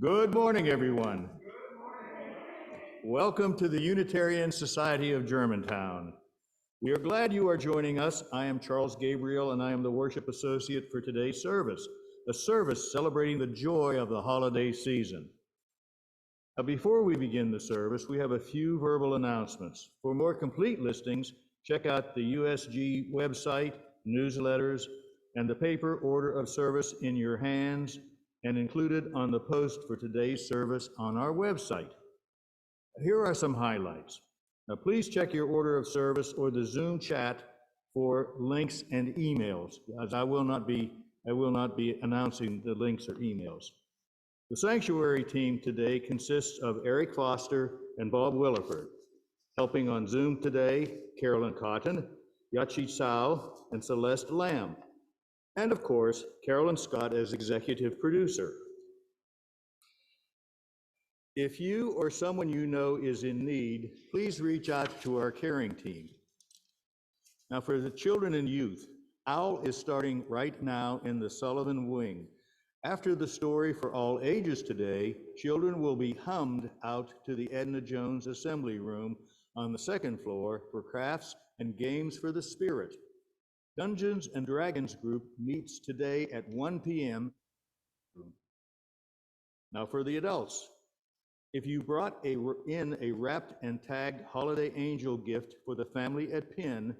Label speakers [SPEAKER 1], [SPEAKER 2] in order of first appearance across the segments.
[SPEAKER 1] Good morning, everyone. Welcome to the Unitarian Society of Germantown. We are glad you are joining us. I am Charles Gabriel, and I am the worship associate for today's service, a service celebrating the joy of the holiday season. Now, before we begin the service, we have a few verbal announcements. For more complete listings, check out the USG website, newsletters, and the paper order of service in your hands and included on the post for today's service on our website. Here are some highlights. Now, please check your order of service or the Zoom chat for links and emails, as I will not be announcing the links or emails. The sanctuary team today consists of Eric Foster and Bob Williford. Helping on Zoom today, Carolyn Cotton, Yachi Tsao, and Celeste Lamb. And of course, Carolyn Scott as executive producer. If you or someone you know is in need, please reach out to our caring team. Now for the children and youth, OWL is starting right now in the Sullivan Wing. After the story for all ages today, children will be hummed out to the Edna Jones Assembly Room on the second floor for crafts and games for the spirit. Dungeons and Dragons group meets today at 1 p.m. Now for the adults, if you brought in a wrapped and tagged holiday angel gift for the family at Penn,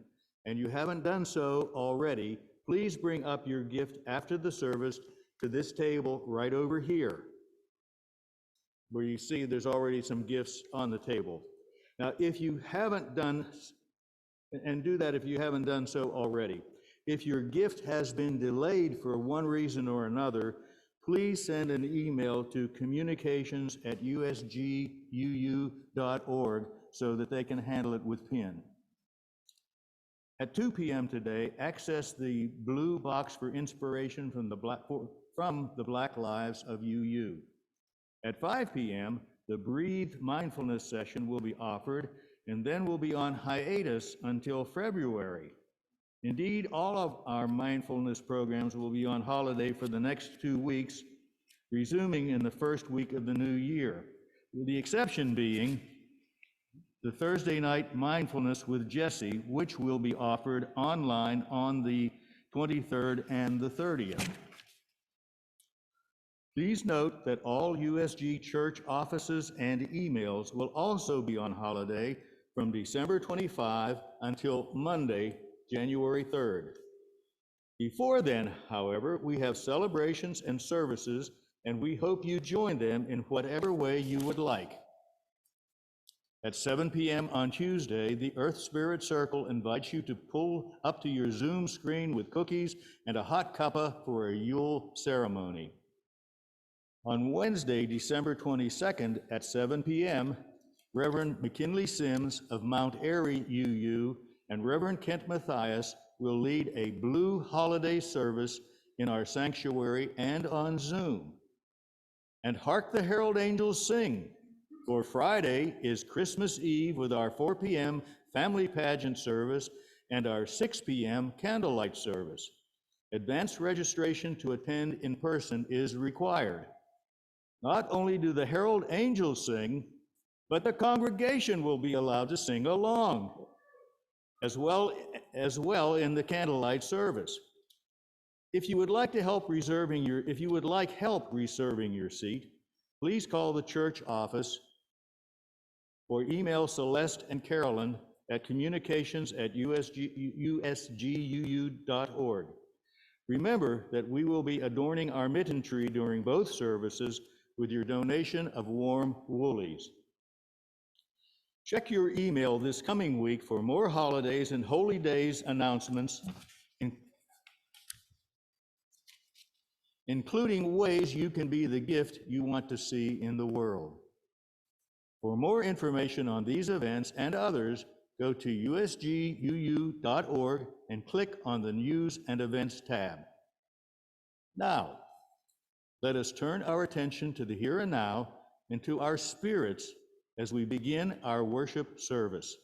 [SPEAKER 1] and you haven't done so already, please bring up your gift after the service to this table right over here, where you see there's already some gifts on the table. Now, if you haven't done, and do that if you haven't done so already. If your gift has been delayed for one reason or another, please send an email to communications@usguu.org so that they can handle it with Penn. At 2 p.m. today, access the blue box for inspiration from the Black Lives of UU. At 5 p.m., the Breathe Mindfulness session will be offered, and then we'll be on hiatus until February. Indeed, all of our mindfulness programs will be on holiday for the next 2 weeks, resuming in the first week of the new year, with the exception being the Thursday night mindfulness with Jesse, which will be offered online on the 23rd and the 30th. Please note that all USG church offices and emails will also be on holiday from December 25 until Monday, January 3rd. Before then, however, we have celebrations and services, and we hope you join them in whatever way you would like. At 7 p.m. on Tuesday, the Earth Spirit Circle invites you to pull up to your Zoom screen with cookies and a hot cuppa for a Yule ceremony. On Wednesday, December 22nd at 7 p.m., Reverend McKinley Sims of Mount Airy UU and Reverend Kent Matthias will lead a blue holiday service in our sanctuary and on Zoom. And hark the herald angels sing, for Friday is Christmas Eve with our 4 p.m. family pageant service and our 6 p.m. candlelight service. Advanced registration to attend in person is required. Not only do the herald angels sing, but the congregation will be allowed to sing along as well in the candlelight service. If you would like help reserving your seat, please call the church office or email Celeste and Carolyn at communications@usguu.org. Remember that we will be adorning our mitten tree during both services with your donation of warm woolies. Check your email this coming week for more holidays and holy days announcements, including ways you can be the gift you want to see in the world. For more information on these events and others, go to usguu.org and click on the News and Events tab. Now, let us turn our attention to the here and now and to our spirits as we begin our worship service.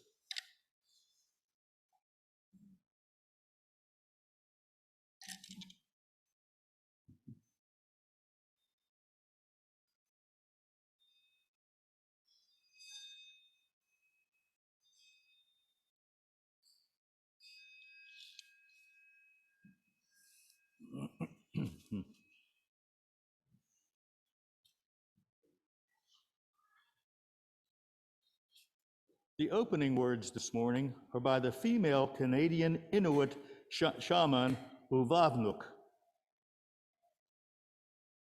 [SPEAKER 1] The opening words this morning are by the female Canadian Inuit shaman Uvavnuk.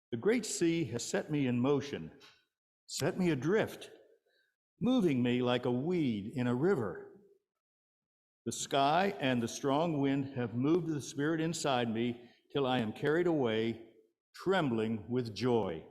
[SPEAKER 1] The great sea has set me in motion, set me adrift, moving me like a weed in a river. The sky and the strong wind have moved the spirit inside me till I am carried away, trembling with joy.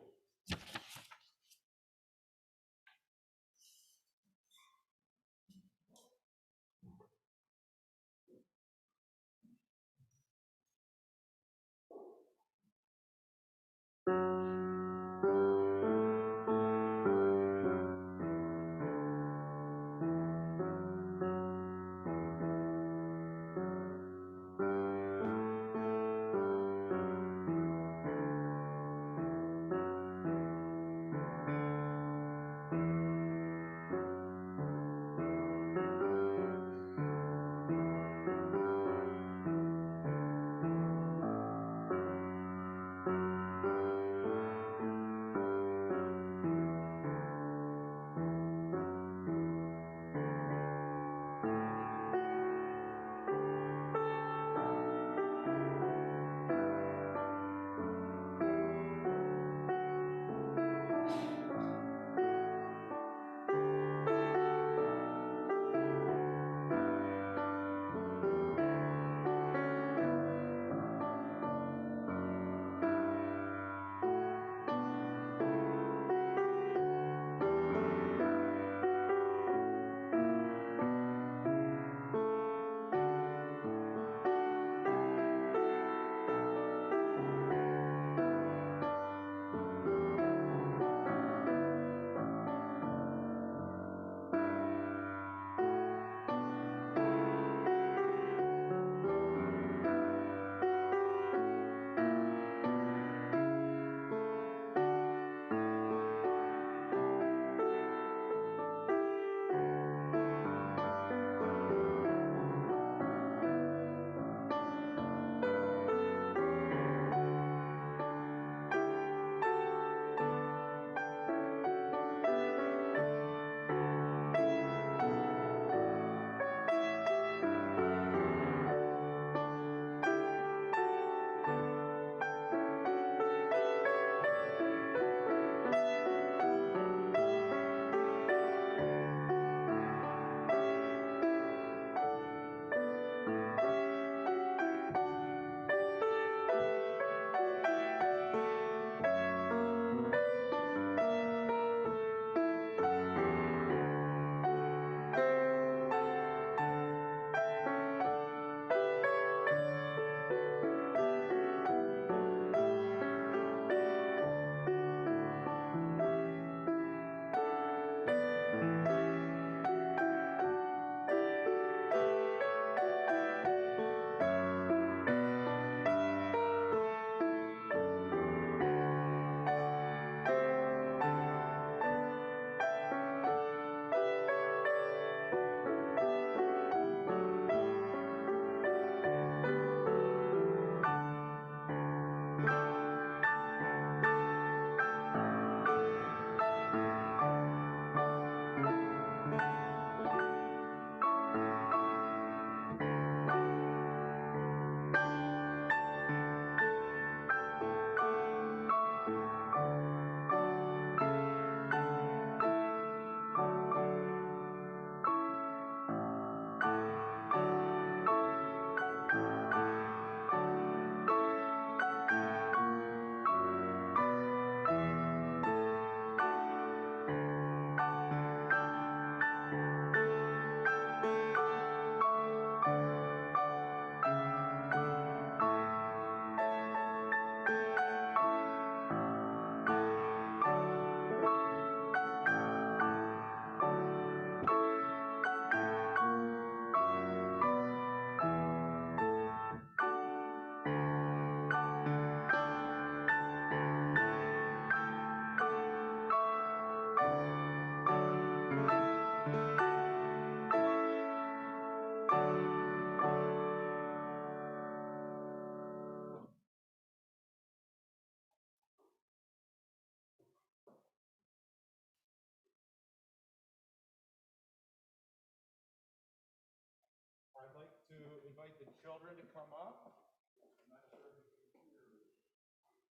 [SPEAKER 2] invite the children to come up. I'm not sure if you can hear me.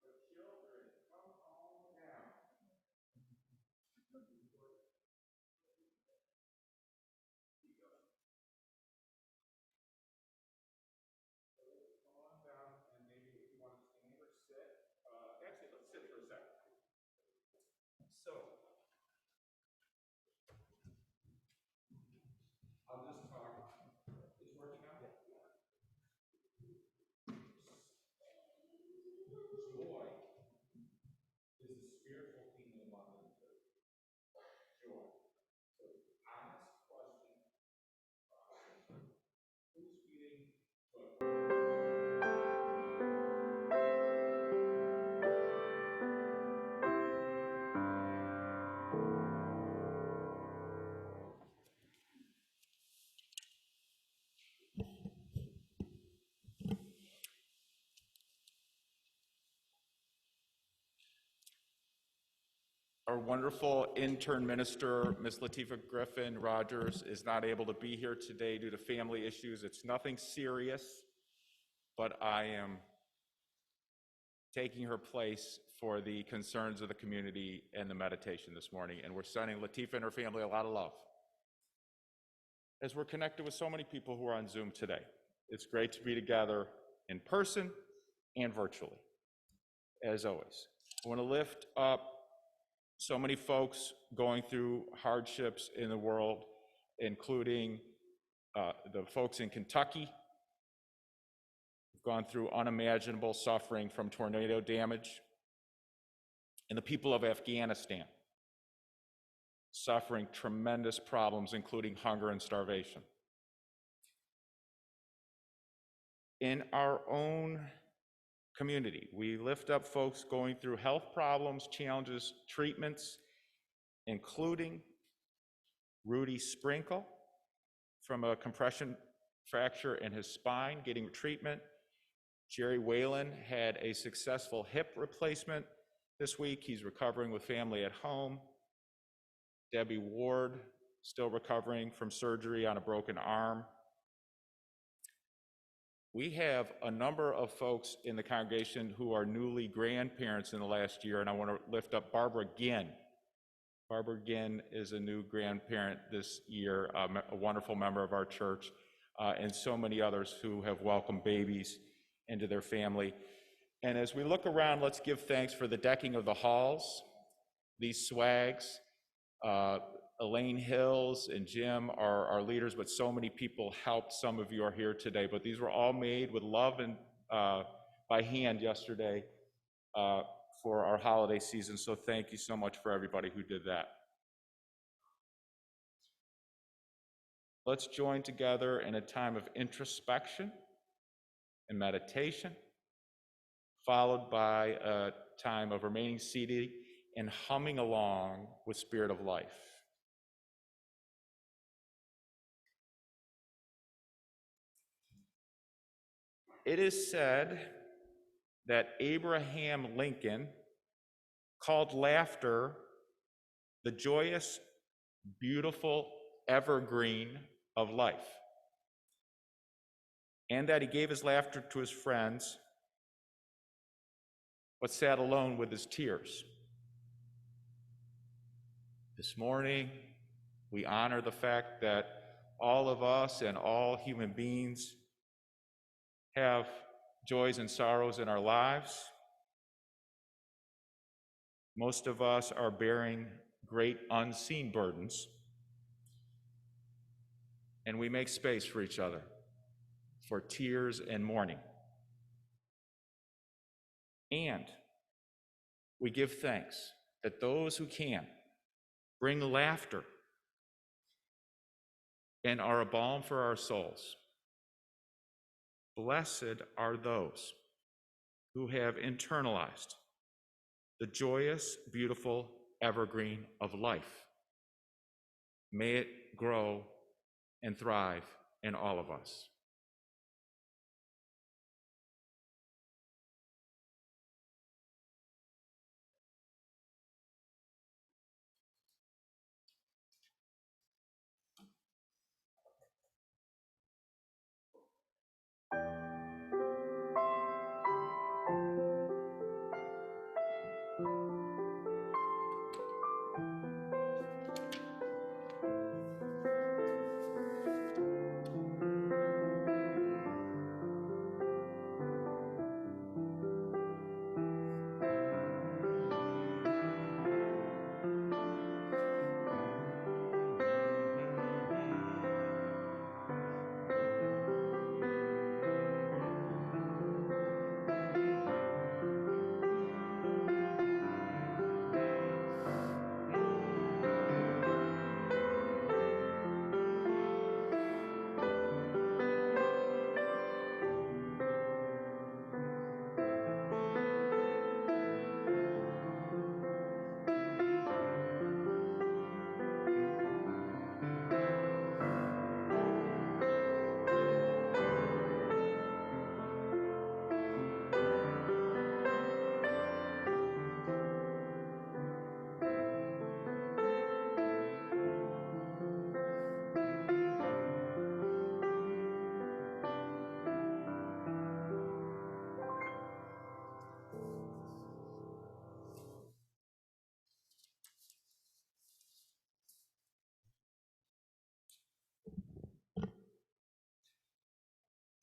[SPEAKER 2] The children, come on down. Come on down, and maybe if you want to stand or sit. Actually, let's sit for a second. So, I'll just talk. It's working out? Yeah. Joy is the spiritual kingdom of abundance. Joy. So, honest question. Who's feeling good? Our wonderful intern minister, Miss Latifah Griffin Rogers, is not able to be here today due to family issues. It's nothing serious, but I am taking her place for the concerns of the community and the meditation this morning. And we're sending Latifah and her family a lot of love, as we're connected with so many people who are on Zoom today. It's great to be together in person and virtually, as always. I want to lift up so many folks going through hardships in the world, including the folks in Kentucky who've gone through unimaginable suffering from tornado damage, and the people of Afghanistan suffering tremendous problems, including hunger and starvation. In our own community, we lift up folks going through health problems, challenges, treatments, including Rudy Sprinkle from a compression fracture in his spine, getting treatment. Jerry Whalen had a successful hip replacement this week. He's recovering with family at home. Debbie Ward, still recovering from surgery on a broken arm. We have a number of folks in the congregation who are newly grandparents in the last year, and I want to lift up Barbara Ginn. Barbara Ginn is a new grandparent this year, a wonderful member of our church, and so many others who have welcomed babies into their family. And as we look around, let's give thanks for the decking of the halls. These swags, Elaine Hills and Jim are our leaders, but so many people helped. Some of you are here today, but these were all made with love and by hand yesterday for our holiday season. So thank you so much for everybody who did that. Let's join together in a time of introspection and meditation, followed by a time of remaining seated and humming along with Spirit of Life. It is said that Abraham Lincoln called laughter the joyous, beautiful evergreen of life, and that he gave his laughter to his friends, but sat alone with his tears. This morning, we honor the fact that all of us and all human beings have joys and sorrows in our lives. Most of us are bearing great unseen burdens, and we make space for each other, for tears and mourning. And we give thanks that those who can bring laughter and are a balm for our souls. Blessed are those who have internalized the joyous, beautiful evergreen of life. May it grow and thrive in all of us.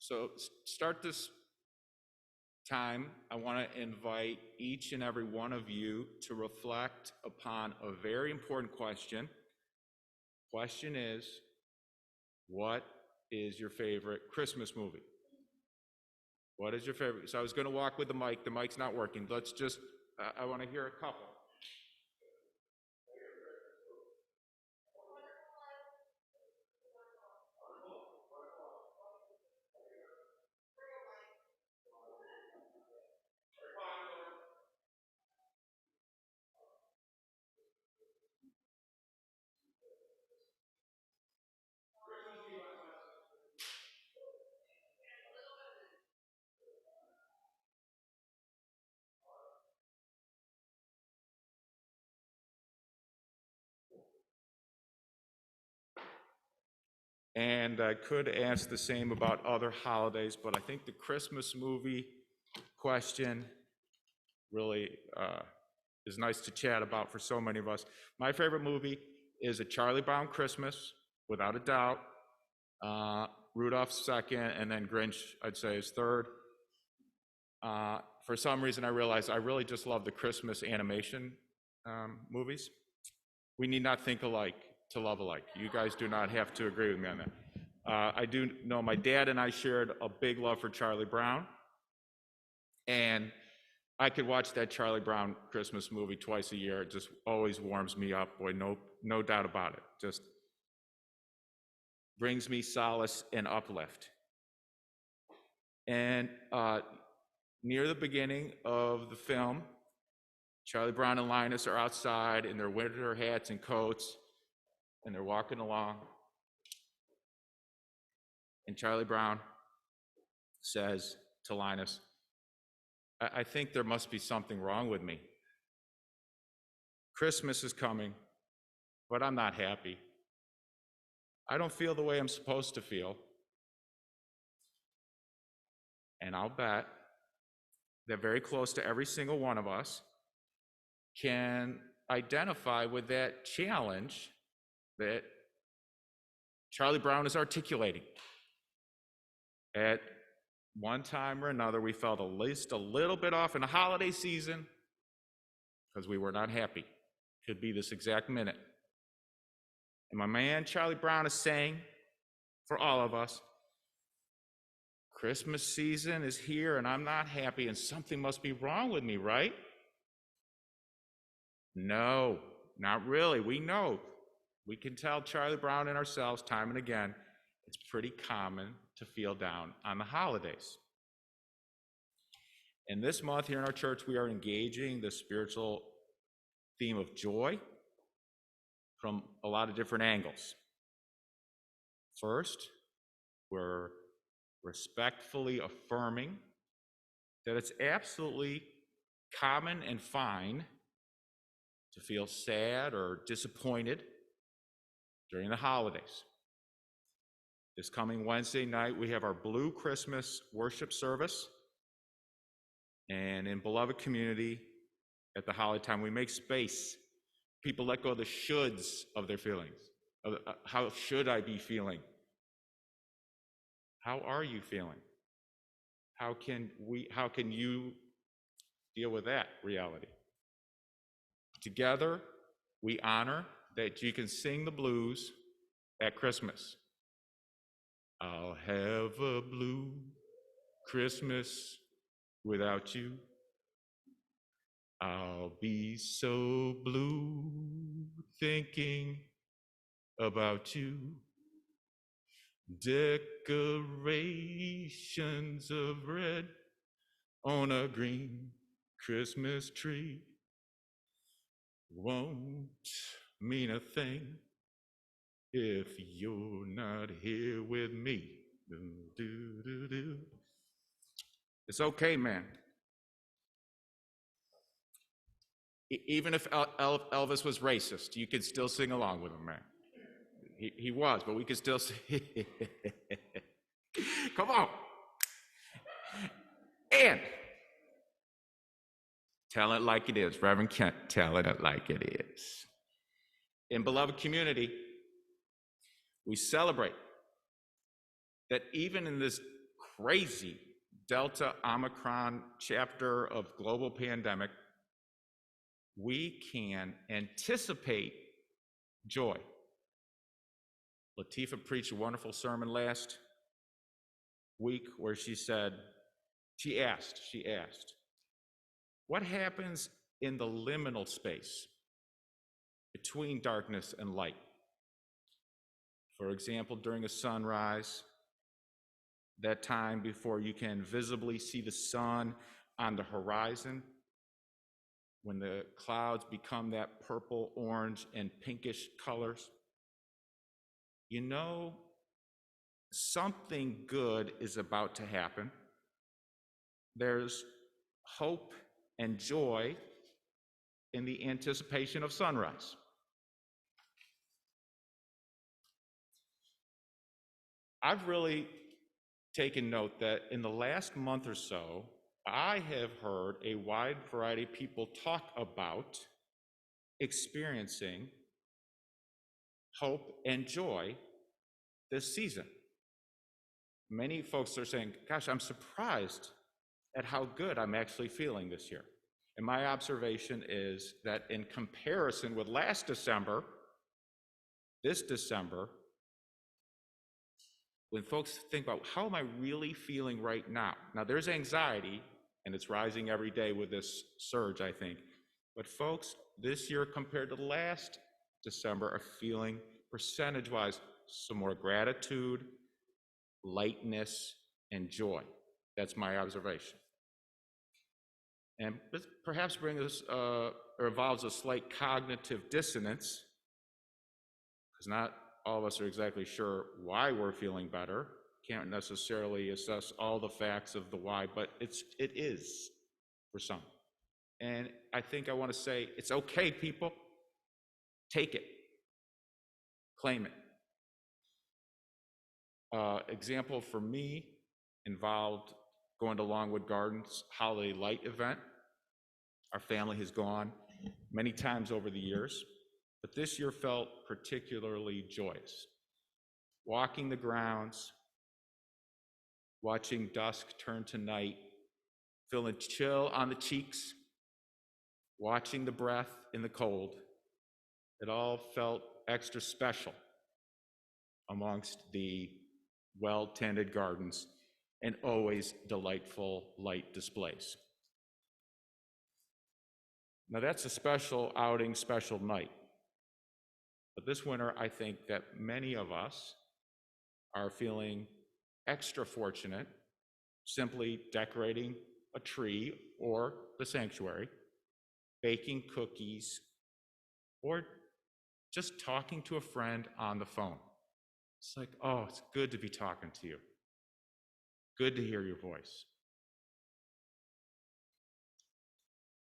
[SPEAKER 2] So start this time, I want to invite each and every one of you to reflect upon a very important question. Question is, what is your favorite Christmas movie? What is your favorite? So I was going to walk with the mic. The mic's not working. Let's just, I want to hear a couple. And I could ask the same about other holidays, but I think the Christmas movie question really is nice to chat about for so many of us. My favorite movie is A Charlie Brown Christmas, without a doubt. Rudolph's second, and then Grinch, I'd say, is third. For some reason, I realized I really just love the Christmas animation movies. We need not think alike to love alike. You guys do not have to agree with me on that. I do know my dad and I shared a big love for Charlie Brown, and I could watch that Charlie Brown Christmas movie twice a year. It just always warms me up, boy, no doubt about it. Just brings me solace and uplift. And near the beginning of the film, Charlie Brown and Linus are outside in their winter hats and coats, and they're walking along. And Charlie Brown says to Linus, I think there must be something wrong with me. Christmas is coming, but I'm not happy. I don't feel the way I'm supposed to feel. And I'll bet that very close to every single one of us can identify with that challenge that Charlie Brown is articulating. At one time or another, we felt at least a little bit off in the holiday season because we were not happy. Could be this exact minute. And my man Charlie Brown is saying, for all of us, Christmas season is here and I'm not happy and something must be wrong with me, right? No, not really. We know. We can tell Charlie Brown and ourselves time and again, it's pretty common to feel down on the holidays. And this month here in our church, we are engaging the spiritual theme of joy from a lot of different angles. First, we're respectfully affirming that it's absolutely common and fine to feel sad or disappointed during the holidays. This coming Wednesday night, we have our Blue Christmas worship service. And in Beloved Community, at the holiday time, we make space. People let go of the shoulds of their feelings. How should I be feeling? How are you feeling? How can you deal with that reality? Together, we honor that you can sing the blues at Christmas. I'll have a blue Christmas without you. I'll be so blue thinking about you. Decorations of red on a green Christmas tree won't mean a thing if you're not here with me. It's okay, man. Even if Elvis was racist, you could still sing along with him, man. He was, but we could still sing. Come on. And tell it like it is. Reverend Kent, tell it like it is. In Beloved Community, we celebrate that even in this crazy Delta Omicron chapter of global pandemic, we can anticipate joy. Latifah preached a wonderful sermon last week where she asked, what happens in the liminal space between darkness and light? For example, during a sunrise, that time before you can visibly see the sun on the horizon, when the clouds become that purple, orange, and pinkish colors, you know something good is about to happen. There's hope and joy in the anticipation of sunrise. I've really taken note that in the last month or so, I have heard a wide variety of people talk about experiencing hope and joy this season. Many folks are saying, gosh, I'm surprised at how good I'm actually feeling this year. And my observation is that in comparison with last December, this December, when folks think about how am I really feeling right now? Now there's anxiety, and it's rising every day with this surge, I think. But folks, this year compared to last December are feeling percentage-wise some more gratitude, lightness, and joy. That's my observation. And this perhaps or involves a slight cognitive dissonance, because not all of us are exactly sure why we're feeling better. Can't necessarily assess all the facts of the why, but it is for some. And I think I want to say, it's okay, people. Take it. Claim it. Example for me involved going to Longwood Gardens Holiday Light event. Our family has gone many times over the years, but this year felt particularly joyous. Walking the grounds, watching dusk turn to night, feeling chill on the cheeks, watching the breath in the cold, it all felt extra special amongst the well-tended gardens and always delightful light displays. Now that's a special outing, special night. But this winter, I think that many of us are feeling extra fortunate simply decorating a tree or the sanctuary, baking cookies, or just talking to a friend on the phone. It's like, oh, it's good to be talking to you. Good to hear your voice.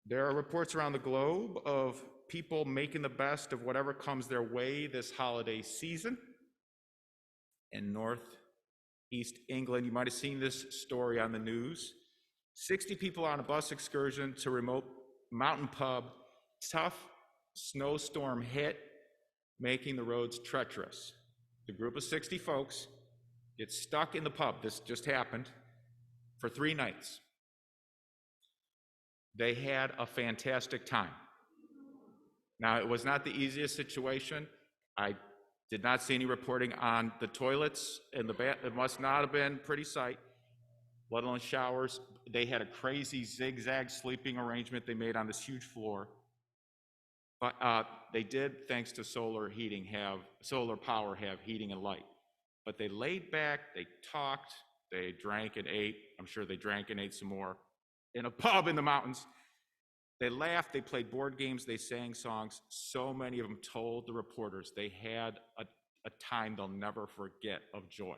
[SPEAKER 2] There are reports around the globe of people making the best of whatever comes their way this holiday season. In Northeast England, you might have seen this story on the news. 60 people on a bus excursion to a remote mountain pub. Tough snowstorm hit, making the roads treacherous. The group of 60 folks get stuck in the pub, this just happened, for 3 nights. They had a fantastic time. Now, it was not the easiest situation. I did not see any reporting on the toilets and the bath. It must not have been pretty sight, let alone showers. They had a crazy zigzag sleeping arrangement they made on this huge floor. But they did, thanks to solar power, have heating and light. But they laid back, they talked, they drank and ate. I'm sure they drank and ate some more in a pub in the mountains. They laughed, they played board games, they sang songs. So many of them told the reporters they had a time they'll never forget of joy.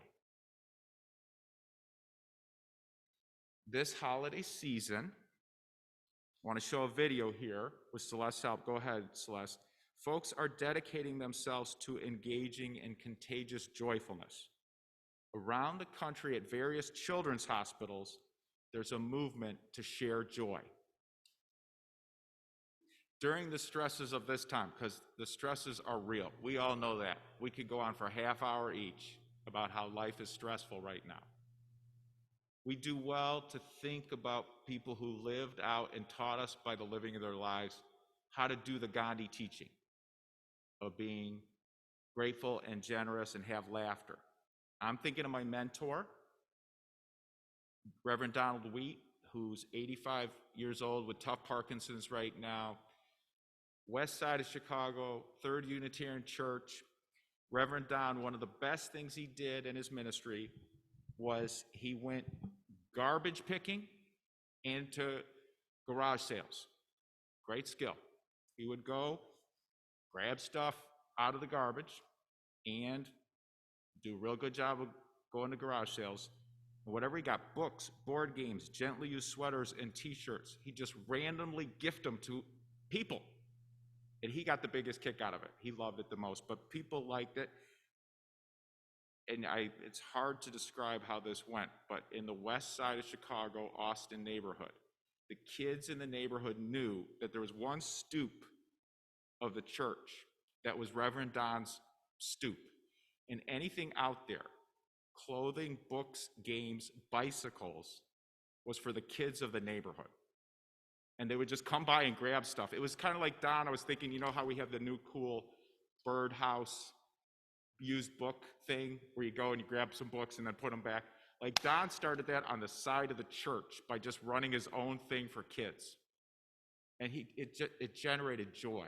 [SPEAKER 2] This holiday season, I want to show a video here with Celeste's help. Go ahead, Celeste. Folks are dedicating themselves to engaging in contagious joyfulness. Around the country at various children's hospitals, there's a movement to share joy. During the stresses of this time, because the stresses are real, we all know that. We could go on for a half hour each about how life is stressful right now. We do well to think about people who lived out and taught us by the living of their lives how to do the Gandhi teaching of being grateful and generous and have laughter. I'm thinking of my mentor, Reverend Donald Wheat, who's 85 years old with tough Parkinson's right now. West side of Chicago, Third Unitarian Church. Reverend Don, one of the best things he did in his ministry was he went garbage picking into garage sales. Great skill. He would go grab stuff out of the garbage and do a real good job of going to garage sales. And whatever he got, books, board games, gently used sweaters, and t-shirts, he just randomly gift them to people. And he got the biggest kick out of it. He loved it the most, but people liked it. And it's hard to describe how this went, but in the west side of Chicago, Austin neighborhood, the kids in the neighborhood knew that there was one stoop of the church that was Reverend Don's stoop. And anything out there, clothing, books, games, bicycles, was for the kids of the neighborhood. And they would just come by and grab stuff. It was kind of like Don, I was thinking, you know how we have the new cool birdhouse used book thing where you go and you grab some books and then put them back? Like Don started that on the side of the church by just running his own thing for kids. And it generated joy.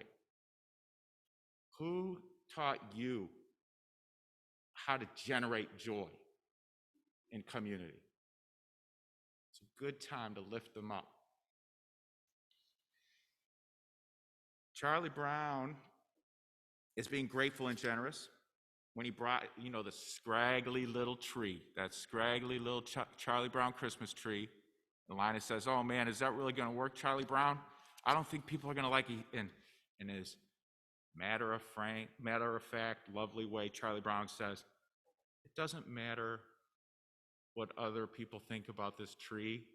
[SPEAKER 2] Who taught you how to generate joy in community? It's a good time to lift them up. Charlie Brown is being grateful and generous when he brought, the scraggly little tree, that scraggly little Charlie Brown Christmas tree. And Linus says, "Oh man, is that really going to work, Charlie Brown? I don't think people are going to like it." In his matter of fact, lovely way, Charlie Brown says, "It doesn't matter what other people think about this tree.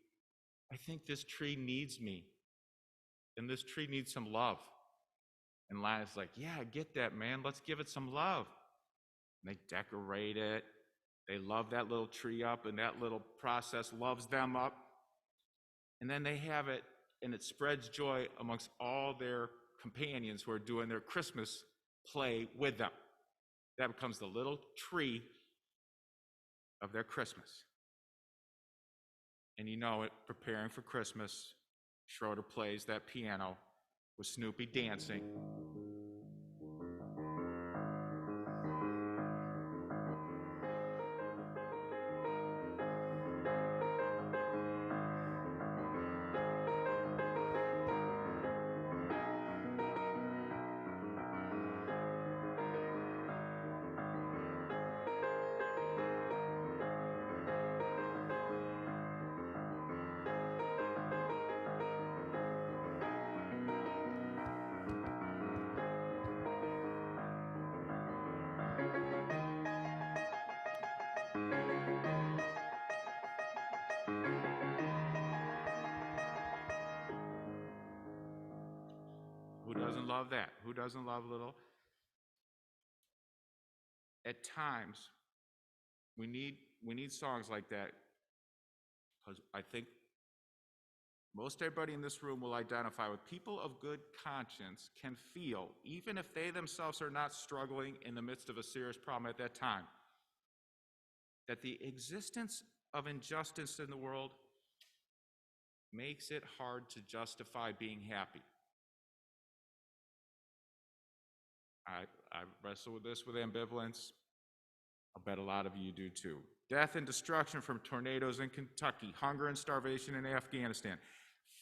[SPEAKER 2] I think this tree needs me, and this tree needs some love." And Linus is like, "Yeah, I get that, man. Let's give it some love." And they decorate it. They love that little tree up, and that little process loves them up. And then they have it, and it spreads joy amongst all their companions who are doing their Christmas play with them. That becomes the little tree of their Christmas. And you know it, preparing for Christmas, Schroeder plays that piano with Snoopy dancing. Who doesn't love that? Who doesn't love little? At times, we need songs like that, because I think most everybody in this room will identify with people of good conscience can feel, even if they themselves are not struggling in the midst of a serious problem at that time, that the existence of injustice in the world makes it hard to justify being happy. I wrestle with this with ambivalence. I'll bet a lot of you do too. Death and destruction from tornadoes in Kentucky, hunger and starvation in Afghanistan,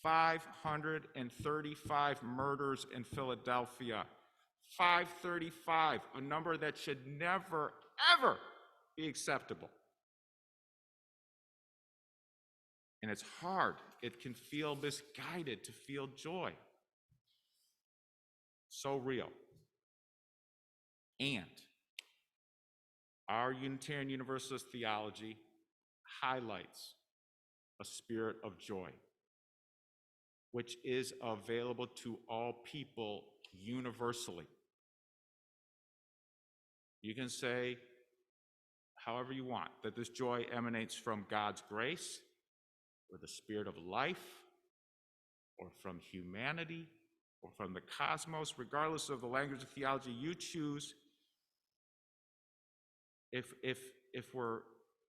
[SPEAKER 2] 535 murders in Philadelphia, 535, a number that should never, ever be acceptable. And it's hard. It can feel misguided to feel joy. So real. And our Unitarian Universalist theology highlights a spirit of joy, which is available to all people universally. You can say, however you want, that this joy emanates from God's grace, or the spirit of life, or from humanity, or from the cosmos, regardless of the language of theology you choose. If we're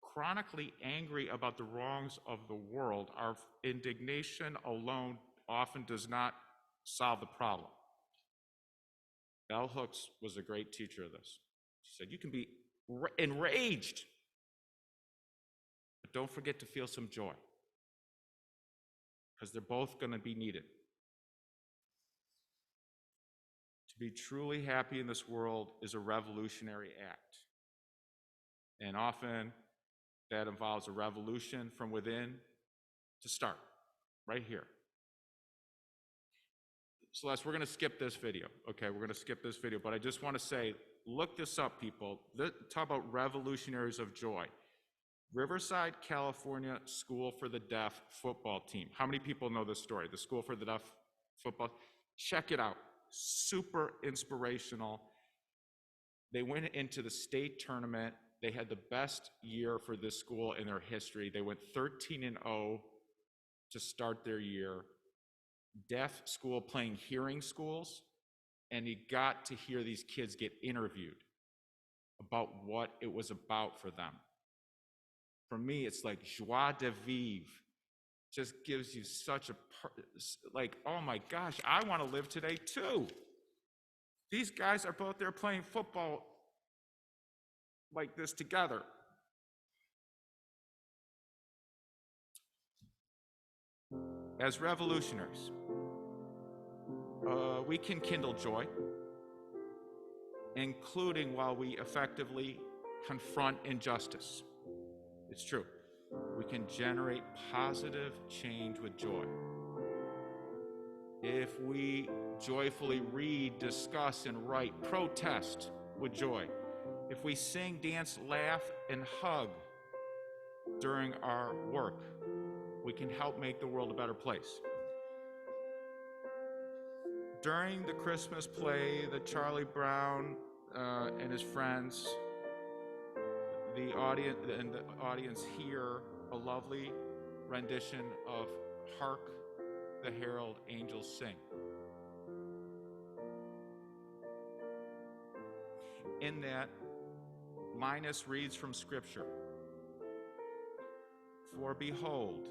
[SPEAKER 2] chronically angry about the wrongs of the world, our indignation alone often does not solve the problem. Bell Hooks was a great teacher of this. She said, you can be enraged, but don't forget to feel some joy, because they're both going to be needed. To be truly happy in this world is a revolutionary act. And often that involves a revolution from within to start, right here. Celeste, we're going to skip this video. Okay, we're going to skip this video, but I just want to say, look this up, people. Talk about revolutionaries of joy. Riverside, California School for the Deaf football team. How many people know this story? The School for the Deaf football. Check it out. Super inspirational. They went into the state tournament. They had the best year for this school in their history. They went 13-0 to start their year. Deaf school playing hearing schools, and you got to hear these kids get interviewed about what it was about for them. For me, it's like joie de vivre. Just gives you such a, like, oh my gosh, I want to live today too. These guys are both there playing football like this together. As revolutionaries, we can kindle joy, including while we effectively confront injustice. It's true. We can generate positive change with joy. If we joyfully read, discuss, and write, protest with joy. If we sing, dance, laugh, and hug during our work, we can help make the world a better place. During the Christmas play, the Charlie Brown and his friends, the audience hear a lovely rendition of "Hark the Herald Angels Sing." In that, Linus reads from Scripture, "For behold,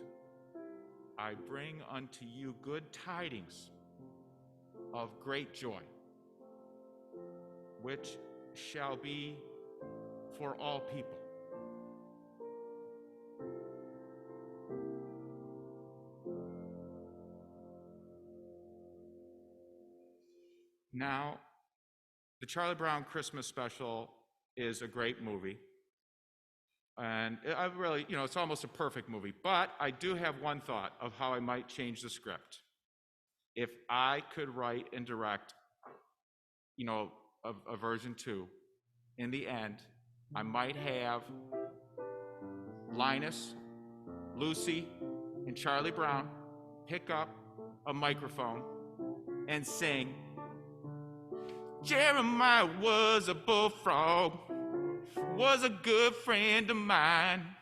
[SPEAKER 2] I bring unto you good tidings of great joy, which shall be for all people." Now, the Charlie Brown Christmas special is a great movie. And I really, it's almost a perfect movie. But I do have one thought of how I might change the script. If I could write and direct, a version 2, in the end, I might have Linus, Lucy, and Charlie Brown pick up a microphone and sing, "Jeremiah was a bullfrog, was a good friend of mine."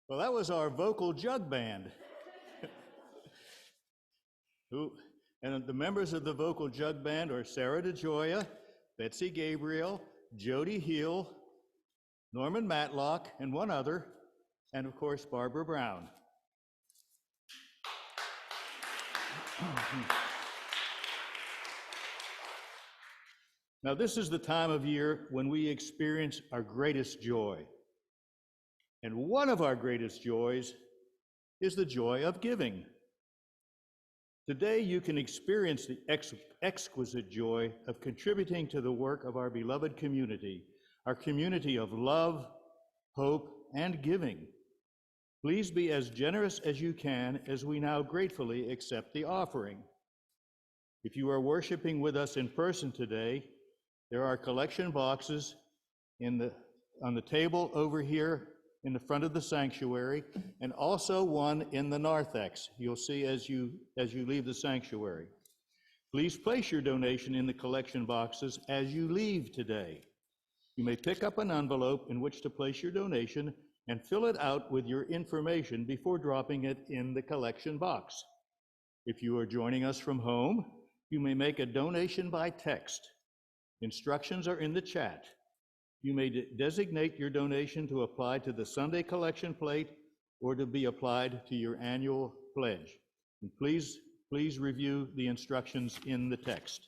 [SPEAKER 1] Well, that was our vocal jug band. And the members of the vocal jug band are Sarah DeGioia, Betsy Gabriel, Jody Heel, Norman Matlock, and one other, and of course, Barbara Brown. Now, this is the time of year when we experience our greatest joy. And one of our greatest joys is the joy of giving. Today, you can experience the exquisite joy of contributing to the work of our beloved community, our community of love, hope, and giving. Please be as generous as you can as we now gratefully accept the offering. If you are worshiping with us in person today, there are collection boxes on the table over here in the front of the sanctuary, and also one in the narthex you'll see as you leave the sanctuary. Please place your donation in the collection boxes as you leave today. You may pick up an envelope in which to place your donation and fill it out with your information before dropping it in the collection box. If you are joining us from home, you may make a donation by text. Instructions are in the chat. You may designate your donation to apply to the Sunday collection plate or to be applied to your annual pledge. And please review the instructions in the text.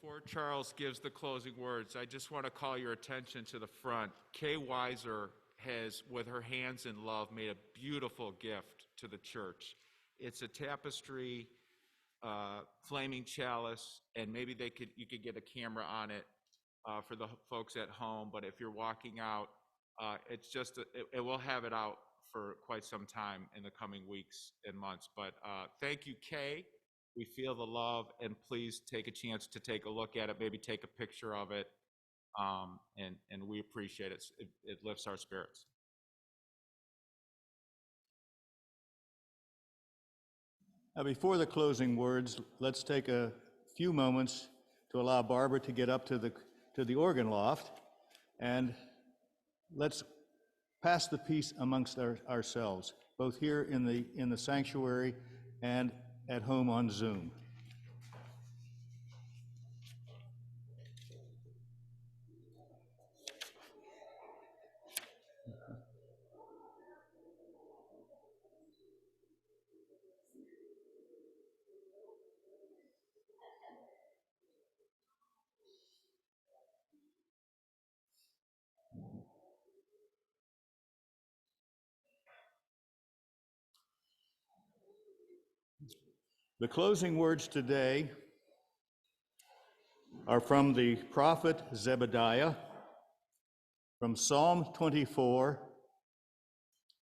[SPEAKER 2] Before Charles gives the closing words, I just want to call your attention to the front. Kay Weiser has, with her hands in love, made a beautiful gift to the church. It's a tapestry, flaming chalice, and maybe you could get a camera on it for the folks at home. But if you're walking out, it's just it will have it out for quite some time in the coming weeks and months. But thank you, Kay. We feel the love, and please take a chance to take a look at it, maybe take a picture of it. and we appreciate it. It lifts our spirits.
[SPEAKER 1] Now, before the closing words, let's take a few moments to allow Barbara to get up to the organ loft, and let's pass the peace amongst ourselves, both here in the sanctuary and at home on Zoom. The closing words today are from the prophet Zebediah, from Psalm 24,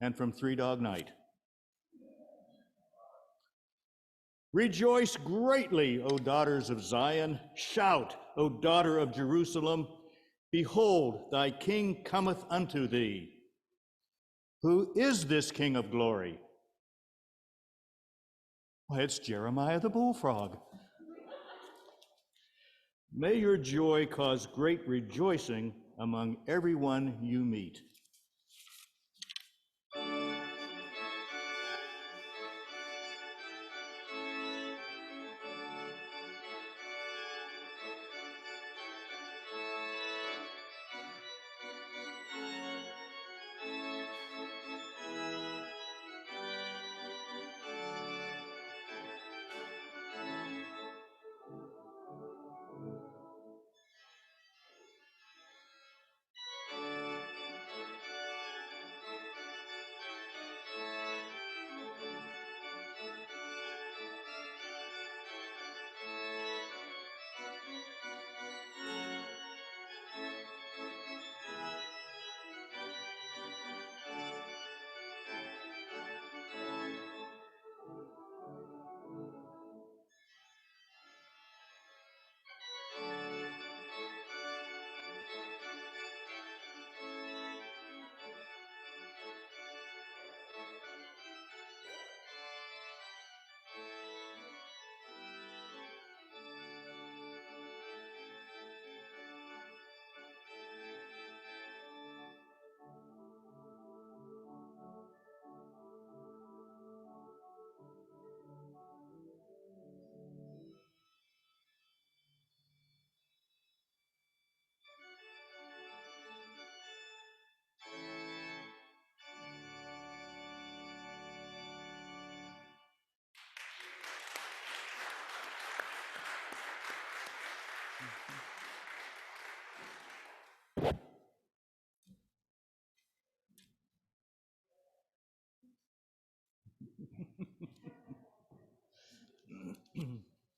[SPEAKER 1] and from Three Dog Night. Rejoice greatly, O daughters of Zion. Shout, O daughter of Jerusalem. Behold, thy king cometh unto thee. Who is this King of glory? Why, it's Jeremiah the bullfrog. May your joy cause great rejoicing among everyone you meet.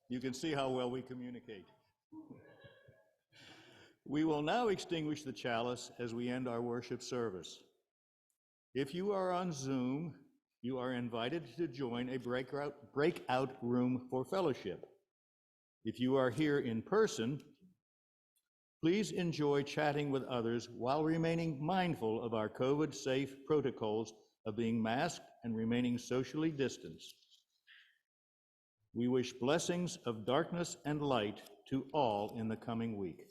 [SPEAKER 1] You can see how well we communicate. We will now extinguish the chalice as we end our worship service. If you are on Zoom, you are invited to join a breakout room for fellowship. If you are here in person, please enjoy chatting with others while remaining mindful of our COVID-safe protocols of being masked and remaining socially distanced. We wish blessings of darkness and light to all in the coming week.